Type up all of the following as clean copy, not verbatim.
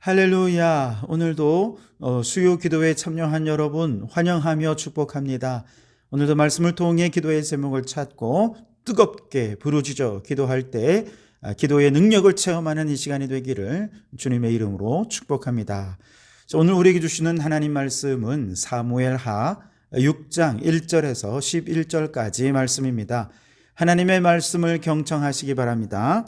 할렐루야. 오늘도 수요 기도에 참여한 여러분 환영하며 축복합니다. 오늘도 말씀을 통해 기도의 제목을 찾고 뜨겁게 부르짖어 기도할 때 기도의 능력을 체험하는 이 시간이 되기를 주님의 이름으로 축복합니다. 오늘 우리에게 주시는 하나님 말씀은 사무엘하 6장 1절에서 11절까지 말씀입니다. 하나님의 말씀을 경청하시기 바랍니다.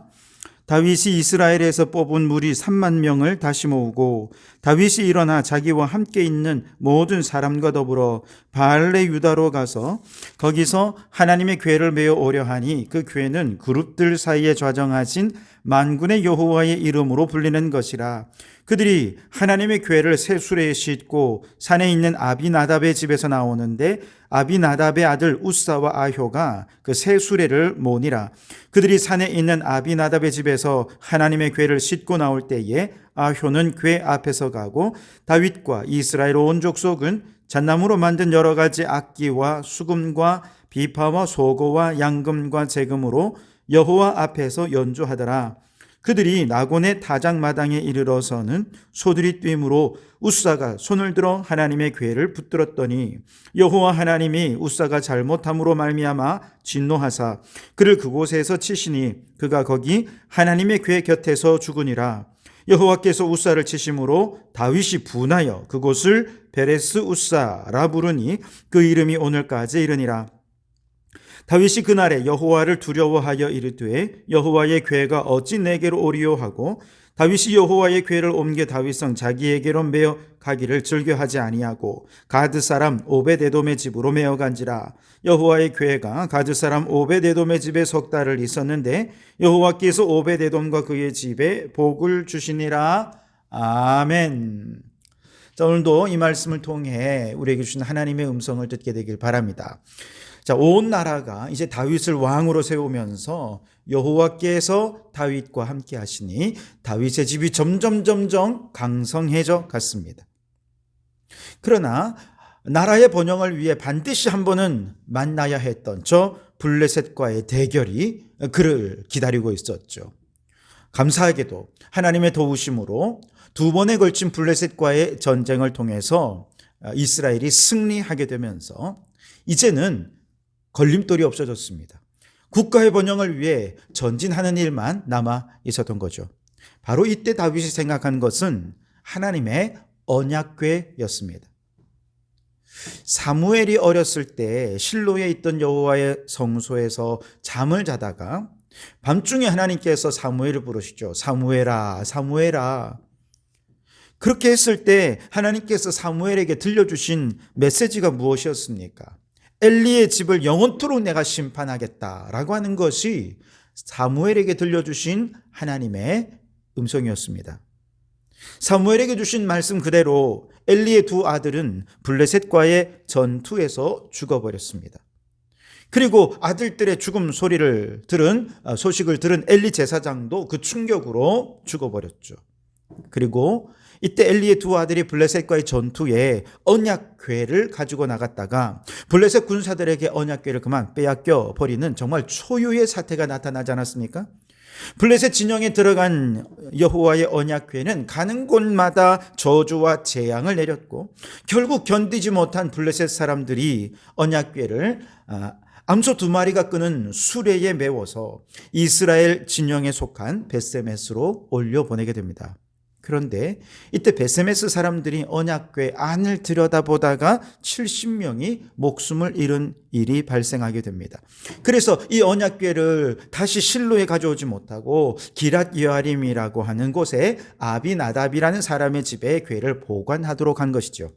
다윗이 이스라엘에서 뽑은 무리 3만 명을 다시 모으고 다윗이 일어나 자기와 함께 있는 모든 사람과 더불어 바알레 유다로 가서 거기서 하나님의 궤를 메어 오려 하니 그 궤는 그룹들 사이에 좌정하신 만군의 여호와의 이름으로 불리는 것이라. 그들이 하나님의 궤를 새 수레에 싣고 산에 있는 아비나답의 집에서 나오는데 아비나답의 아들 우사와 아효가 그 새 수레를 모니라. 그들이 산에 있는 아비나답의 집에서 하나님의 궤를 싣고 나올 때에 아효는 궤 앞에서 가고 다윗과 이스라엘 온 족속은 잣나무로 만든 여러 가지 악기와 수금과 비파와 소고와 양금과 제금으로 여호와 앞에서 연주하더라. 그들이 나곤의 다장마당에 이르러서는 소들이 뛰므로 우사가 손을 들어 하나님의 궤를 붙들었더니 여호와 하나님이 우사가 잘못함으로 말미암아 진노하사 그를 그곳에서 치시니 그가 거기 하나님의 궤 곁에서 죽으니라. 여호와께서 우사를 치심으로 다윗이 분하여 그곳을 베레스 우사라 부르니 그 이름이 오늘까지 이르니라. 다윗이 그날에 여호와를 두려워하여 이르되 여호와의 궤가 어찌 내게로 오리요 하고 다윗이 여호와의 궤를 옮겨 다윗성 자기에게로 메어 가기를 즐겨하지 아니하고 가드 사람 오베데돔의 집으로 메어 간지라. 여호와의 궤가 가드 사람 오베데돔의 집에 석 달을 있었는데 여호와께서 오베데돔과 그의 집에 복을 주시니라. 아멘. 자, 오늘도 이 말씀을 통해 우리에게 주신 하나님의 음성을 듣게 되길 바랍니다. 자, 온 나라가 이제 다윗을 왕으로 세우면서 여호와께서 다윗과 함께 하시니 다윗의 집이 점점 강성해져 갔습니다. 그러나 나라의 번영을 위해 반드시 한 번은 만나야 했던 저 블레셋과의 대결이 그를 기다리고 있었죠. 감사하게도 하나님의 도우심으로 두 번에 걸친 블레셋과의 전쟁을 통해서 이스라엘이 승리하게 되면서 이제는 걸림돌이 없어졌습니다. 국가의 번영을 위해 전진하는 일만 남아 있었던 거죠. 바로 이때 다윗이 생각한 것은 하나님의 언약궤였습니다. 사무엘이 어렸을 때 실로에 있던 여호와의 성소에서 잠을 자다가 밤중에 하나님께서 사무엘을 부르시죠. 사무엘아, 사무엘아. 그렇게 했을 때 하나님께서 사무엘에게 들려주신 메시지가 무엇이었습니까? 엘리의 집을 영원토록 내가 심판하겠다라고 하는 것이 사무엘에게 들려주신 하나님의 음성이었습니다. 사무엘에게 주신 말씀 그대로 엘리의 두 아들은 블레셋과의 전투에서 죽어버렸습니다. 그리고 아들들의 죽음 소식을 들은 엘리 제사장도 그 충격으로 죽어버렸죠. 그리고 이때 엘리의 두 아들이 블레셋과의 전투에 언약궤를 가지고 나갔다가 블레셋 군사들에게 언약궤를 그만 빼앗겨 버리는 정말 초유의 사태가 나타나지 않았습니까? 블레셋 진영에 들어간 여호와의 언약궤는 가는 곳마다 저주와 재앙을 내렸고 결국 견디지 못한 블레셋 사람들이 언약궤를 암소 2마리가 끄는 수레에 메워서 이스라엘 진영에 속한 벳세메스로 올려보내게 됩니다. 그런데 이때 베세메스 사람들이 언약궤 안을 들여다보다가 70명이 목숨을 잃은 일이 발생하게 됩니다. 그래서 이 언약궤를 다시 실로에 가져오지 못하고 기랏 여아림이라고 하는 곳에 아비나답이라는 사람의 집에 궤를 보관하도록 한 것이죠.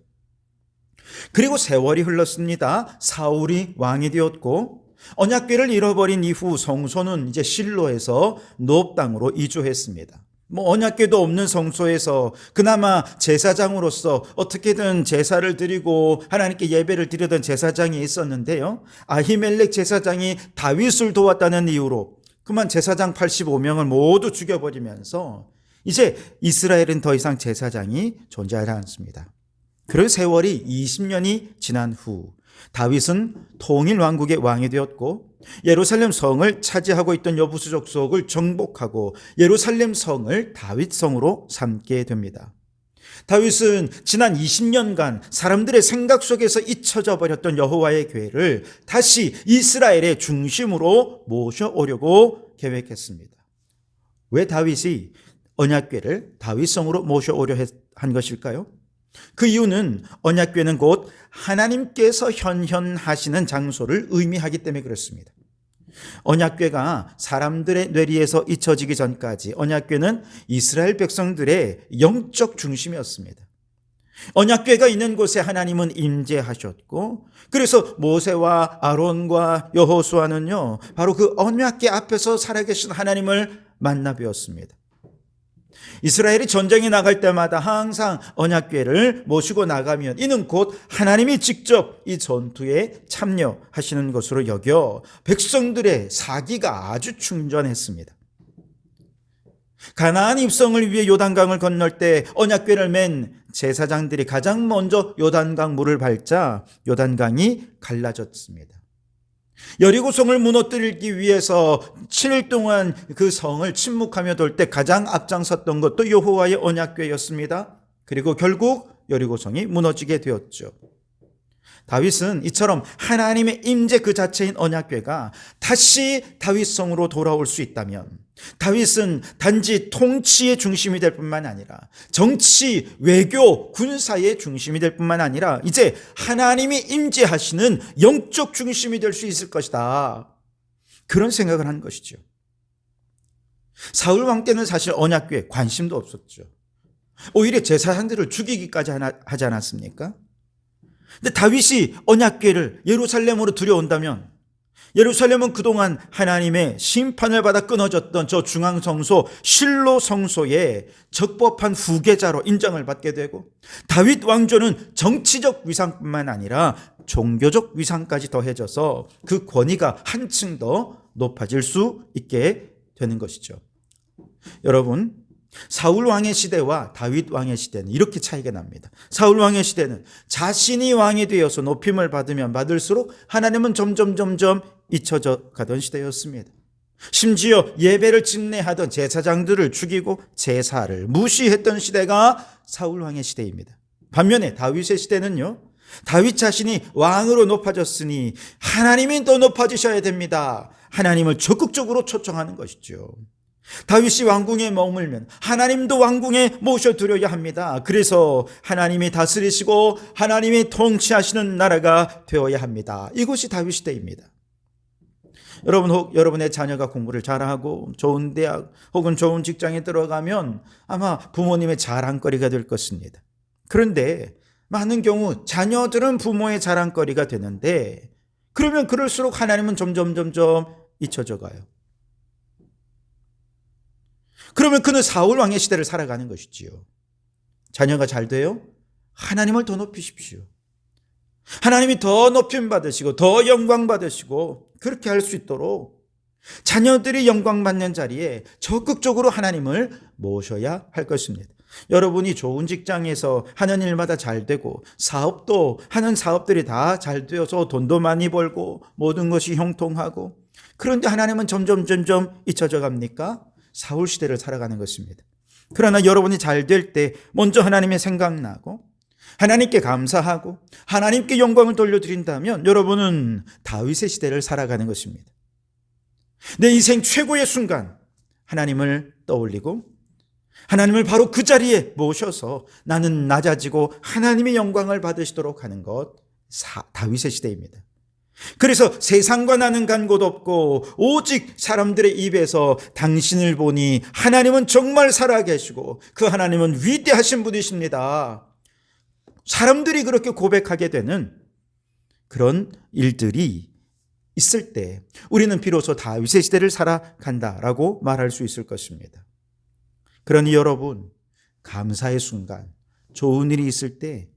그리고 세월이 흘렀습니다. 사울이 왕이 되었고 언약궤를 잃어버린 이후 성소는 이제 실로에서 노업 땅으로 이주했습니다. 언약궤도 없는 성소에서 그나마 제사장으로서 어떻게든 제사를 드리고 하나님께 예배를 드리던 제사장이 있었는데요. 아히멜렉 제사장이 다윗을 도왔다는 이유로 그만 제사장 85명을 모두 죽여버리면서 이제 이스라엘은 더 이상 제사장이 존재하지 않습니다. 그런 세월이 20년이 지난 후 다윗은 통일 왕국의 왕이 되었고 예루살렘 성을 차지하고 있던 여부수족 속을 정복하고 예루살렘 성을 다윗 성으로 삼게 됩니다. 다윗은 지난 20년간 사람들의 생각 속에서 잊혀져 버렸던 여호와의 궤를 다시 이스라엘의 중심으로 모셔오려고 계획했습니다. 왜 다윗이 언약궤를 다윗성으로 모셔오려 한 것일까요? 그 이유는 언약궤는 곧 하나님께서 현현하시는 장소를 의미하기 때문에 그렇습니다. 언약궤가 사람들의 뇌리에서 잊혀지기 전까지 언약궤는 이스라엘 백성들의 영적 중심이었습니다. 언약궤가 있는 곳에 하나님은 임재하셨고, 그래서 모세와 아론과 여호수아는요 바로 그 언약궤 앞에서 살아계신 하나님을 만나 뵈었습니다. 이스라엘이 전쟁에 나갈 때마다 항상 언약궤를 모시고 나가면 이는 곧 하나님이 직접 이 전투에 참여하시는 것으로 여겨 백성들의 사기가 아주 충전했습니다. 가나안 입성을 위해 요단강을 건널 때 언약궤를 맨 제사장들이 가장 먼저 요단강 물을 밟자 요단강이 갈라졌습니다. 여리고성을 무너뜨리기 위해서 7일 동안 그 성을 침묵하며 돌 때 가장 앞장섰던 것도 여호와의 언약궤였습니다. 그리고 결국 여리고성이 무너지게 되었죠. 다윗은 이처럼 하나님의 임재 그 자체인 언약궤가 다시 다윗성으로 돌아올 수 있다면, 다윗은 단지 통치의 중심이 될 뿐만 아니라 정치, 외교, 군사의 중심이 될 뿐만 아니라 이제 하나님이 임재하시는 영적 중심이 될 수 있을 것이다, 그런 생각을 한 것이죠. 사울 왕 때는 사실 언약궤에 관심도 없었죠. 오히려 제사장들을 죽이기까지 하지 않았습니까? 근데 다윗이 언약궤를 예루살렘으로 들여온다면, 예루살렘은 그동안 하나님의 심판을 받아 끊어졌던 저 중앙성소 실로 성소의 적법한 후계자로 인정을 받게 되고, 다윗 왕조는 정치적 위상뿐만 아니라 종교적 위상까지 더해져서 그 권위가 한층 더 높아질 수 있게 되는 것이죠. 여러분, 사울 왕의 시대와 다윗 왕의 시대는 이렇게 차이가 납니다. 사울 왕의 시대는 자신이 왕이 되어서 높임을 받으면 받을수록 하나님은 점점 잊혀져 가던 시대였습니다. 심지어 예배를 집례하던 제사장들을 죽이고 제사를 무시했던 시대가 사울 왕의 시대입니다. 반면에 다윗의 시대는요, 다윗 자신이 왕으로 높아졌으니 하나님이 더 높아지셔야 됩니다. 하나님을 적극적으로 초청하는 것이죠. 다윗이 왕궁에 머물면 하나님도 왕궁에 모셔드려야 합니다. 그래서 하나님이 다스리시고 하나님이 통치하시는 나라가 되어야 합니다. 이것이 다윗 시대입니다. 여러분의 자녀가 공부를 잘하고 좋은 대학 혹은 좋은 직장에 들어가면 아마 부모님의 자랑거리가 될 것입니다. 그런데 많은 경우 자녀들은 부모의 자랑거리가 되는데, 그러면 그럴수록 하나님은 점점 잊혀져 가요. 그러면 그는 사울 왕의 시대를 살아가는 것이지요. 자녀가 잘 돼요? 하나님을 더 높이십시오. 하나님이 더 높임 받으시고 더 영광 받으시고, 그렇게 할 수 있도록 자녀들이 영광 받는 자리에 적극적으로 하나님을 모셔야 할 것입니다. 여러분이 좋은 직장에서 하는 일마다 잘 되고 사업도 하는 사업들이 다 잘 되어서 돈도 많이 벌고 모든 것이 형통하고, 그런데 하나님은 점점 잊혀져 갑니까? 사울 시대를 살아가는 것입니다. 그러나 여러분이 잘 될 때 먼저 하나님의 생각나고 하나님께 감사하고 하나님께 영광을 돌려드린다면 여러분은 다윗의 시대를 살아가는 것입니다. 내 인생 최고의 순간 하나님을 떠올리고 하나님을 바로 그 자리에 모셔서 나는 낮아지고 하나님의 영광을 받으시도록 하는 것, 다윗의 시대입니다. 그래서 세상과 나는 간 곳 없고 오직 사람들의 입에서 당신을 보니 하나님은 정말 살아계시고 그 하나님은 위대하신 분이십니다, 사람들이 그렇게 고백하게 되는 그런 일들이 있을 때 우리는 비로소 다윗의 시대를 살아간다라고 말할 수 있을 것입니다. 그러니 여러분, 감사의 순간, 좋은 일이 있을 때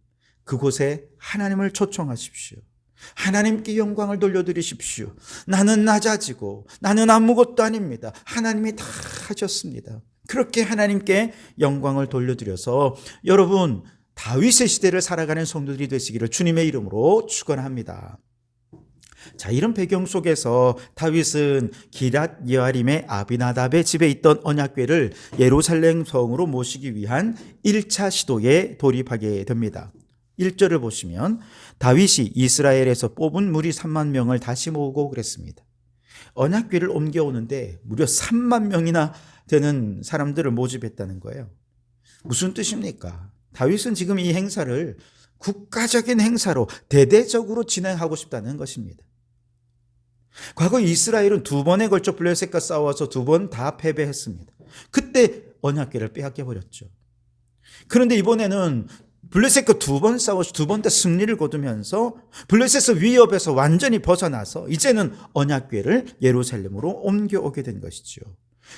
그곳에 하나님을 초청하십시오. 하나님께 영광을 돌려드리십시오. 나는 낮아지고 나는 아무것도 아닙니다. 하나님이 다 하셨습니다. 그렇게 하나님께 영광을 돌려드려서 여러분, 다윗의 시대를 살아가는 성도들이 되시기를 주님의 이름으로 축원합니다. 자, 이런 배경 속에서 다윗은 기랏 여아림의 아비나답의 집에 있던 언약궤를 예루살렘 성으로 모시기 위한 1차 시도에 돌입하게 됩니다. 1절을 보시면 다윗이 이스라엘에서 뽑은 무리 3만 명을 다시 모으고 그랬습니다. 언약궤를 옮겨오는데 무려 3만 명이나 되는 사람들을 모집했다는 거예요. 무슨 뜻입니까? 다윗은 지금 이 행사를 국가적인 행사로 대대적으로 진행하고 싶다는 것입니다. 과거 이스라엘은 2번에 걸쳐 블레셋과 싸워서 2번 다 패배했습니다. 그때 언약궤를 빼앗겨 버렸죠. 그런데 이번에는 블레셋과 2번 싸워서 2번 다 승리를 거두면서 블레셋의 위협에서 완전히 벗어나서 이제는 언약궤를 예루살렘으로 옮겨오게 된 것이죠.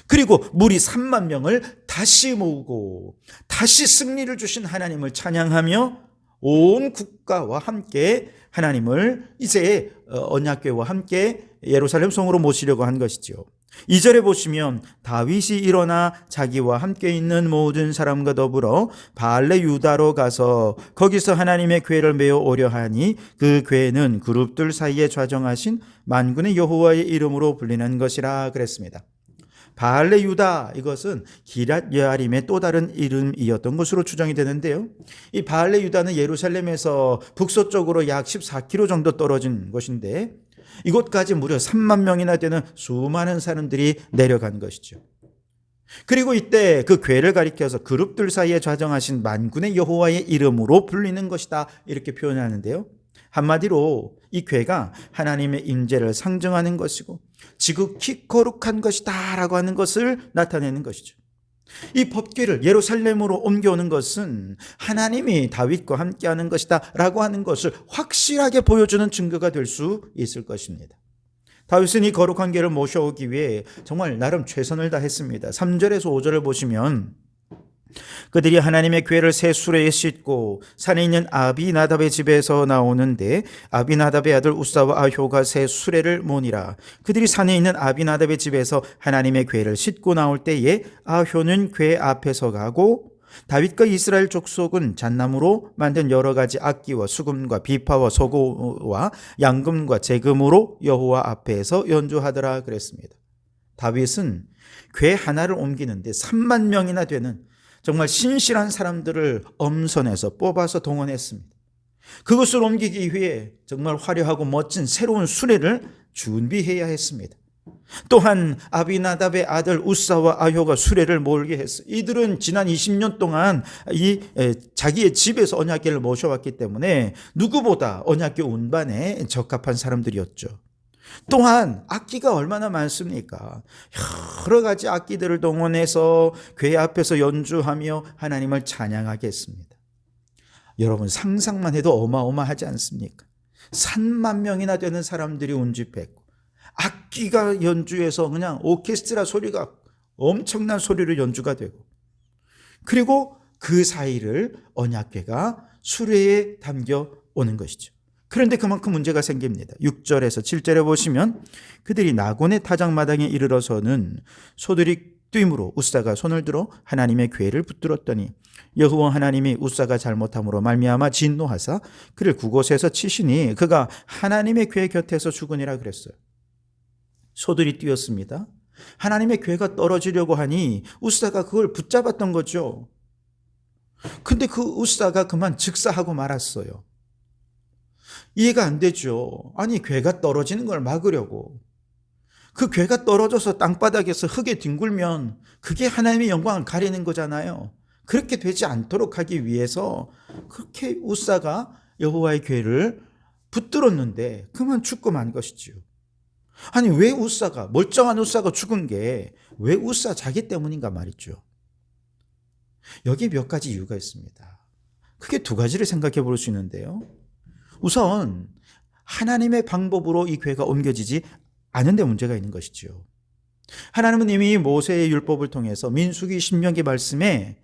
그리고 무리 3만 명을 다시 모으고 다시 승리를 주신 하나님을 찬양하며 온 국가와 함께 하나님을 이제 언약궤와 함께 예루살렘 성으로 모시려고 한 것이죠. 2절에 보시면 다윗이 일어나 자기와 함께 있는 모든 사람과 더불어 바알레 유다로 가서 거기서 하나님의 궤를 메어 오려 하니 그 궤는 그룹들 사이에 좌정하신 만군의 여호와의 이름으로 불리는 것이라 그랬습니다. 바알레 유다, 이것은 기랏 여아림의 또 다른 이름이었던 것으로 추정이 되는데요. 이 바알레 유다는 예루살렘에서 북서쪽으로 약 14km 정도 떨어진 곳인데 이곳까지 무려 3만 명이나 되는 수많은 사람들이 내려간 것이죠. 그리고 이때 그 궤를 가리켜서 그룹들 사이에 좌정하신 만군의 여호와의 이름으로 불리는 것이다, 이렇게 표현하는데요. 한마디로 이 궤가 하나님의 임재를 상징하는 것이고 지극히 거룩한 것이다 라고 하는 것을 나타내는 것이죠. 이 법궤를 예루살렘으로 옮겨오는 것은 하나님이 다윗과 함께하는 것이다 라고 하는 것을 확실하게 보여주는 증거가 될 수 있을 것입니다. 다윗은 이 거룩한 궤를 모셔오기 위해 정말 나름 최선을 다했습니다. 3절에서 5절을 보시면 그들이 하나님의 궤를 새 수레에 싣고 산에 있는 아비나답의 집에서 나오는데 아비나답의 아들 우사와 아효가 새 수레를 모니라. 그들이 산에 있는 아비나답의 집에서 하나님의 궤를 싣고 나올 때에 아효는 궤 앞에서 가고 다윗과 이스라엘 족속은 잣나무로 만든 여러 가지 악기와 수금과 비파와 소고와 양금과 제금으로 여호와 앞에서 연주하더라 그랬습니다. 다윗은 궤 하나를 옮기는데 3만 명이나 되는 정말 신실한 사람들을 엄선해서 뽑아서 동원했습니다. 그것을 옮기기 위해 정말 화려하고 멋진 새로운 수레를 준비해야 했습니다. 또한 아비나답의 아들 우사와 아효가 수레를 몰게 했어요. 이들은 지난 20년 동안 자기의 집에서 언약궤를 모셔왔기 때문에 누구보다 언약궤 운반에 적합한 사람들이었죠. 또한 악기가 얼마나 많습니까? 여러 가지 악기들을 동원해서 궤 앞에서 연주하며 하나님을 찬양하게 했습니다. 여러분 상상만 해도 어마어마하지 않습니까? 3만 명이나 되는 사람들이 운집했고 악기가 연주해서 그냥 오케스트라 소리가 엄청난 소리로 연주가 되고 그리고 그 사이를 언약궤가 수레에 담겨 오는 것이죠. 그런데 그만큼 문제가 생깁니다. 6절에서 7절에 보시면 그들이 나곤의 타작마당에 이르러서는 소들이 뛰므로 우사가 손을 들어 하나님의 궤를 붙들었더니 여호와 하나님이 우사가 잘못함으로 말미암아 진노하사 그를 그곳에서 치시니 그가 하나님의 궤 곁에서 죽으니라 그랬어요. 소들이 뛰었습니다. 하나님의 궤가 떨어지려고 하니 우사가 그걸 붙잡았던 거죠. 근데 그 우사가 그만 즉사하고 말았어요. 이해가 안 되죠. 아니 궤가 떨어지는 걸 막으려고 그 궤가 떨어져서 땅바닥에서 흙에 뒹굴면 그게 하나님의 영광을 가리는 거잖아요. 그렇게 되지 않도록 하기 위해서 그렇게 우사가 여호와의 궤를 붙들었는데 그만 죽고 만 것이지요. 아니 왜 우사가 멀쩡한 우사가 죽은 게 왜 우사 자기 때문인가 말이죠. 여기 몇 가지 이유가 있습니다. 크게 두 가지를 생각해 볼 수 있는데요. 우선 하나님의 방법으로 이 궤가 옮겨지지 않은 데 문제가 있는 것이죠. 하나님은 이미 모세의 율법을 통해서 민수기 신명기 말씀에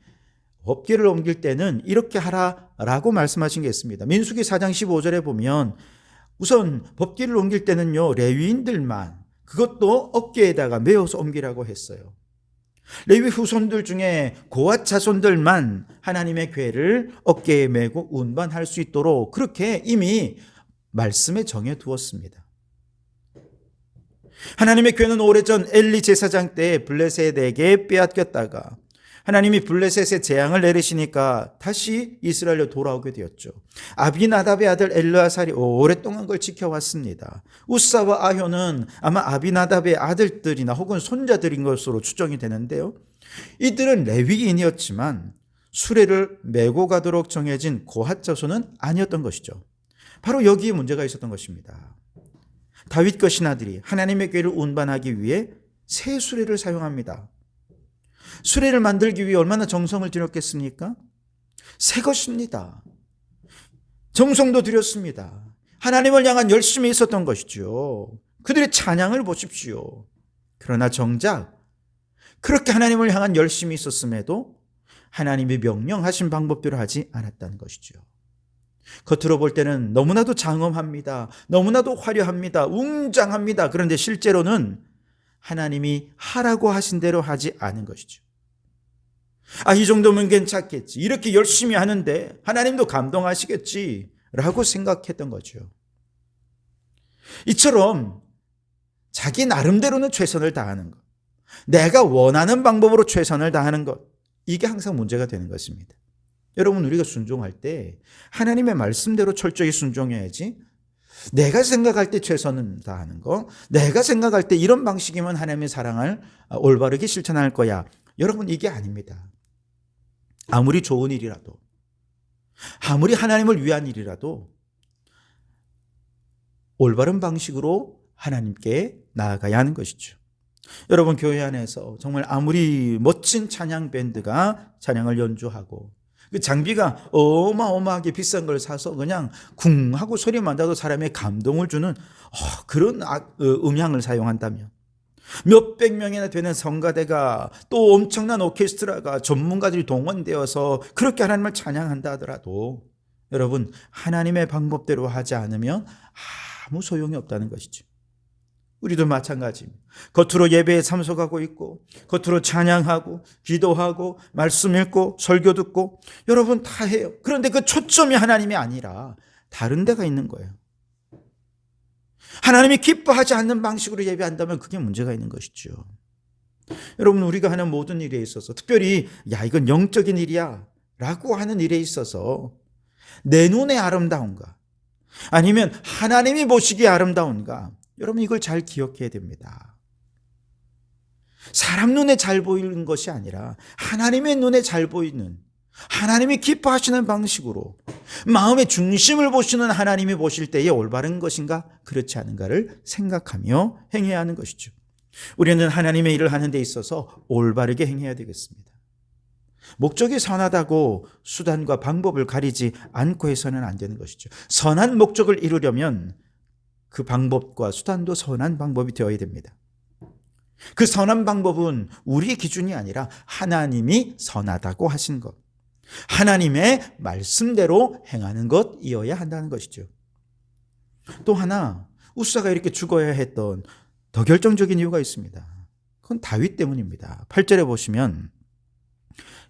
법궤를 옮길 때는 이렇게 하라라고 말씀하신 게 있습니다. 민수기 4장 15절에 보면 우선 법궤를 옮길 때는요 레위인들만 그것도 어깨에다가 메어서 옮기라고 했어요. 레위 후손들 중에 고앗 자손들만 하나님의 궤를 어깨에 메고 운반할 수 있도록 그렇게 이미 말씀에 정해 두었습니다. 하나님의 교회는 오래전 엘리 제사장 때 블레셋에게 빼앗겼다가 하나님이 블레셋에 재앙을 내리시니까 다시 이스라엘로 돌아오게 되었죠. 아비나답의 아들 엘르아살이 오랫동안 그걸 지켜왔습니다. 우사와 아효는 아마 아비나답의 아들들이나 혹은 손자들인 것으로 추정이 되는데요. 이들은 레위인이었지만 수레를 메고 가도록 정해진 고핫 자손은 아니었던 것이죠. 바로 여기에 문제가 있었던 것입니다. 다윗과 신하들이 하나님의 교회를 운반하기 위해 새 수레를 사용합니다. 수레를 만들기 위해 얼마나 정성을 들였겠습니까? 새 것입니다. 정성도 들였습니다. 하나님을 향한 열심이 있었던 것이죠. 그들의 찬양을 보십시오. 그러나 정작 그렇게 하나님을 향한 열심이 있었음에도 하나님이 명령하신 방법대로 하지 않았다는 것이죠. 겉으로 볼 때는 너무나도 장엄합니다. 너무나도 화려합니다. 웅장합니다. 그런데 실제로는 하나님이 하라고 하신 대로 하지 않은 것이죠. 이 정도면 괜찮겠지. 이렇게 열심히 하는데 하나님도 감동하시겠지. 라고 생각했던 거죠. 이처럼 자기 나름대로는 최선을 다하는 것. 내가 원하는 방법으로 최선을 다하는 것. 이게 항상 문제가 되는 것입니다. 여러분, 우리가 순종할 때 하나님의 말씀대로 철저히 순종해야지, 내가 생각할 때 최선을 다하는 거, 내가 생각할 때 이런 방식이면 하나님의 사랑을 올바르게 실천할 거야. 여러분, 이게 아닙니다. 아무리 좋은 일이라도, 아무리 하나님을 위한 일이라도 올바른 방식으로 하나님께 나아가야 하는 것이죠. 여러분, 교회 안에서 정말 아무리 멋진 찬양 밴드가 찬양을 연주하고 그 장비가 어마어마하게 비싼 걸 사서 그냥 쿵 하고 소리만 나도 사람의 감동을 주는 그런 음향을 사용한다면, 몇백 명이나 되는 성가대가 또 엄청난 오케스트라가 전문가들이 동원되어서 그렇게 하나님을 찬양한다 하더라도 여러분, 하나님의 방법대로 하지 않으면 아무 소용이 없다는 것이죠. 우리도 마찬가지입니다. 겉으로 예배에 참석하고 있고, 겉으로 찬양하고, 기도하고, 말씀 읽고, 설교 듣고, 여러분 다 해요. 그런데 그 초점이 하나님이 아니라 다른 데가 있는 거예요. 하나님이 기뻐하지 않는 방식으로 예배한다면 그게 문제가 있는 것이죠. 여러분, 우리가 하는 모든 일에 있어서, 특별히 이건 영적인 일이야 라고 하는 일에 있어서 내 눈에 아름다운가, 아니면 하나님이 보시기에 아름다운가, 여러분 이걸 잘 기억해야 됩니다. 사람 눈에 잘 보이는 것이 아니라 하나님의 눈에 잘 보이는, 하나님이 기뻐하시는 방식으로 마음의 중심을 보시는 하나님이 보실 때에 올바른 것인가 그렇지 않은가를 생각하며 행해야 하는 것이죠. 우리는 하나님의 일을 하는 데 있어서 올바르게 행해야 되겠습니다. 목적이 선하다고 수단과 방법을 가리지 않고 해서는 안 되는 것이죠. 선한 목적을 이루려면 그 방법과 수단도 선한 방법이 되어야 됩니다. 그 선한 방법은 우리의 기준이 아니라 하나님이 선하다고 하신 것, 하나님의 말씀대로 행하는 것이어야 한다는 것이죠. 또 하나, 우사가 이렇게 죽어야 했던 더 결정적인 이유가 있습니다. 그건 다윗 때문입니다. 8절에 보시면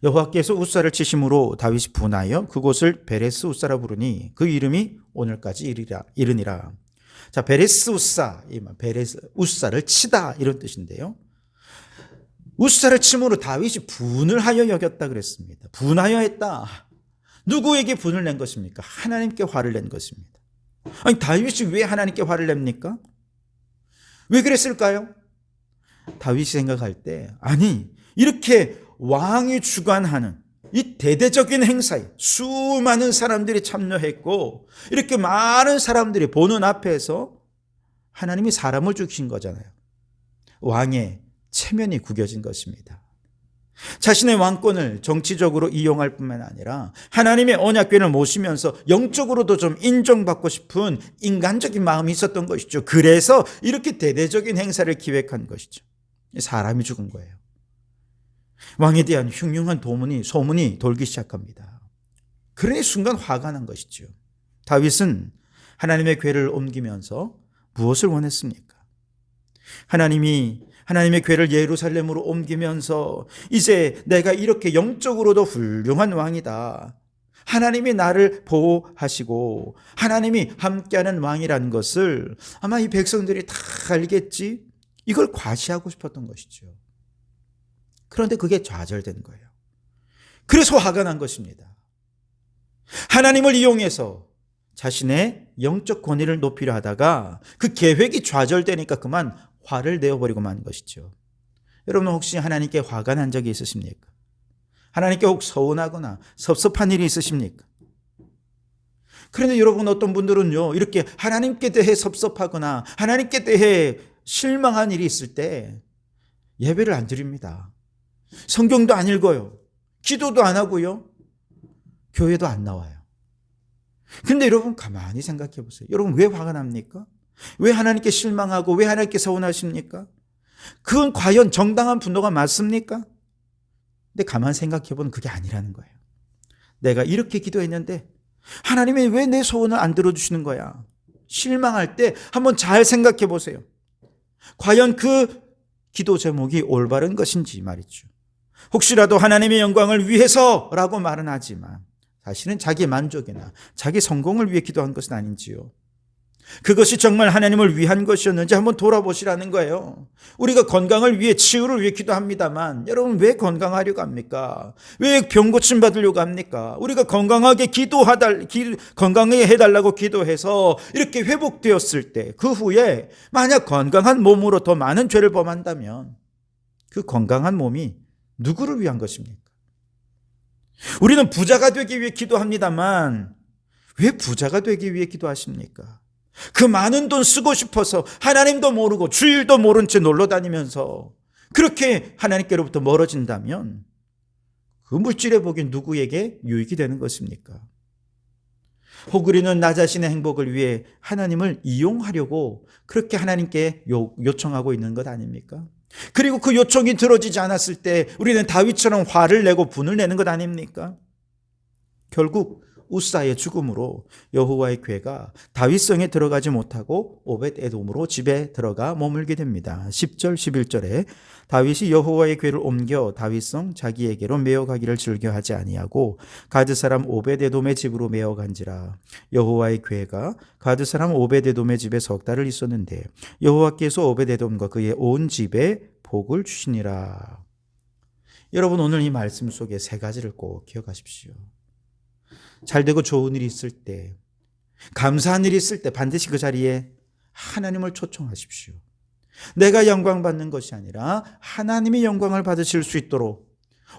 여호와께서 우사를 치심으로 다윗이 분하여 그곳을 베레스 우사라 부르니 그 이름이 오늘까지 이르니라. 자, 베레스 우사, 베레스 우사를 치다 이런 뜻인데요. 우사를 침으로 다윗이 분을 하여 여겼다 그랬습니다. 분하여 했다. 누구에게 분을 낸 것입니까? 하나님께 화를 낸 것입니다. 아니, 다윗이 왜 하나님께 화를 냅니까? 왜 그랬을까요? 다윗이 생각할 때, 아니, 이렇게 왕이 주관하는 이 대대적인 행사에 수많은 사람들이 참여했고, 이렇게 많은 사람들이 보는 앞에서 하나님이 사람을 죽이신 거잖아요. 왕의 체면이 구겨진 것입니다. 자신의 왕권을 정치적으로 이용할 뿐만 아니라 하나님의 언약궤를 모시면서 영적으로도 좀 인정받고 싶은 인간적인 마음이 있었던 것이죠. 그래서 이렇게 대대적인 행사를 기획한 것이죠. 사람이 죽은 거예요. 왕에 대한 흉흉한 소문이 돌기 시작합니다. 그러니 순간 화가 난 것이죠. 다윗은 하나님의 궤를 옮기면서 무엇을 원했습니까? 하나님의 궤를 예루살렘으로 옮기면서 이제 내가 이렇게 영적으로도 훌륭한 왕이다, 하나님이 나를 보호하시고 하나님이 함께하는 왕이라는 것을 아마 이 백성들이 다 알겠지, 이걸 과시하고 싶었던 것이죠. 그런데 그게 좌절된 거예요. 그래서 화가 난 것입니다. 하나님을 이용해서 자신의 영적 권위를 높이려 하다가 그 계획이 좌절되니까 그만 화를 내어버리고 만 것이죠. 여러분 혹시 하나님께 화가 난 적이 있으십니까? 하나님께 혹 서운하거나 섭섭한 일이 있으십니까? 그런데 여러분 어떤 분들은요, 이렇게 하나님께 대해 섭섭하거나 하나님께 대해 실망한 일이 있을 때 예배를 안 드립니다. 성경도 안 읽어요. 기도도 안 하고요. 교회도 안 나와요. 근데 여러분 가만히 생각해 보세요. 여러분 왜 화가 납니까? 왜 하나님께 실망하고 왜 하나님께 서운하십니까? 그건 과연 정당한 분노가 맞습니까? 근데 가만히 생각해 보면 그게 아니라는 거예요. 내가 이렇게 기도했는데 하나님이 왜 내 소원을 안 들어주시는 거야? 실망할 때 한번 잘 생각해 보세요. 과연 그 기도 제목이 올바른 것인지 말이죠. 혹시라도 하나님의 영광을 위해서라고 말은 하지만 사실은 자기 만족이나 자기 성공을 위해 기도한 것은 아닌지요. 그것이 정말 하나님을 위한 것이었는지 한번 돌아보시라는 거예요. 우리가 건강을 위해, 치유를 위해 기도합니다만 여러분 왜 건강하려고 합니까? 왜 병 고침 받으려고 합니까? 우리가 건강하게 건강하게 해달라고 기도해서 이렇게 회복되었을 때 그 후에 만약 건강한 몸으로 더 많은 죄를 범한다면 그 건강한 몸이 누구를 위한 것입니까? 우리는 부자가 되기 위해 기도합니다만 왜 부자가 되기 위해 기도하십니까? 그 많은 돈 쓰고 싶어서 하나님도 모르고 주일도 모른 채 놀러 다니면서 그렇게 하나님께로부터 멀어진다면 그 물질의 복이 누구에게 유익이 되는 것입니까? 혹 우리는 나 자신의 행복을 위해 하나님을 이용하려고 그렇게 하나님께 요청하고 있는 것 아닙니까? 그리고 그 요청이 들어지지 않았을 때 우리는 다윗처럼 화를 내고 분을 내는 것 아닙니까? 결국 우사의 죽음으로 여호와의 궤가 다윗성에 들어가지 못하고 오벳에돔으로 집에 들어가 머물게 됩니다. 10절 11절에 다윗이 여호와의 궤를 옮겨 다윗성 자기에게로 메어가기를 즐겨하지 아니하고 가드 사람 오벳에돔의 집으로 메어간지라. 여호와의 궤가 가드 사람 오벳에돔의 집에 석 달을 있었는데 여호와께서 오벳에돔과 그의 온 집에 복을 주시니라. 여러분 오늘 이 말씀 속에 세 가지를 꼭 기억하십시오. 잘되고 좋은 일이 있을 때, 감사한 일이 있을 때 반드시 그 자리에 하나님을 초청하십시오. 내가 영광 받는 것이 아니라 하나님의 영광을 받으실 수 있도록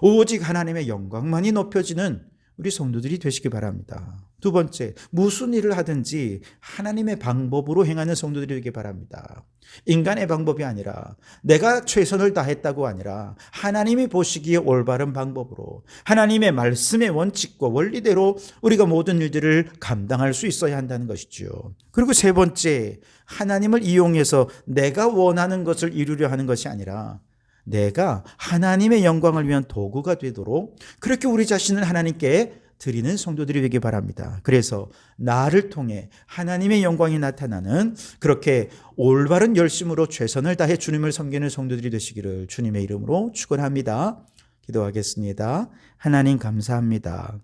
오직 하나님의 영광만이 높여지는 우리 성도들이 되시기 바랍니다. 두 번째, 무슨 일을 하든지 하나님의 방법으로 행하는 성도들이 되기 바랍니다. 인간의 방법이 아니라 내가 최선을 다했다고 아니라 하나님이 보시기에 올바른 방법으로 하나님의 말씀의 원칙과 원리대로 우리가 모든 일들을 감당할 수 있어야 한다는 것이죠. 그리고 세 번째, 하나님을 이용해서 내가 원하는 것을 이루려 하는 것이 아니라 내가 하나님의 영광을 위한 도구가 되도록 그렇게 우리 자신을 하나님께 드리는 성도들이 되기 바랍니다. 그래서 나를 통해 하나님의 영광이 나타나는 그렇게 올바른 열심으로 최선을 다해 주님을 섬기는 성도들이 되시기를 주님의 이름으로 축원합니다. 기도하겠습니다. 하나님 감사합니다.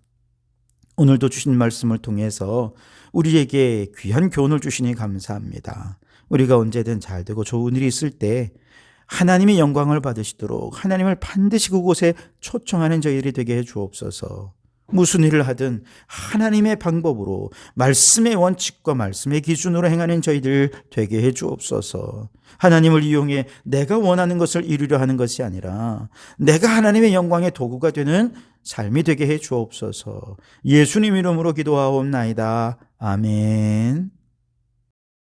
오늘도 주신 말씀을 통해서 우리에게 귀한 교훈을 주시니 감사합니다. 우리가 언제든 잘되고 좋은 일이 있을 때 하나님의 영광을 받으시도록 하나님을 반드시 그곳에 초청하는 저희들이 되게 해 주옵소서. 무슨 일을 하든 하나님의 방법으로 말씀의 원칙과 말씀의 기준으로 행하는 저희들 되게 해 주옵소서. 하나님을 이용해 내가 원하는 것을 이루려 하는 것이 아니라 내가 하나님의 영광의 도구가 되는 삶이 되게 해 주옵소서. 예수님 이름으로 기도하옵나이다. 아멘.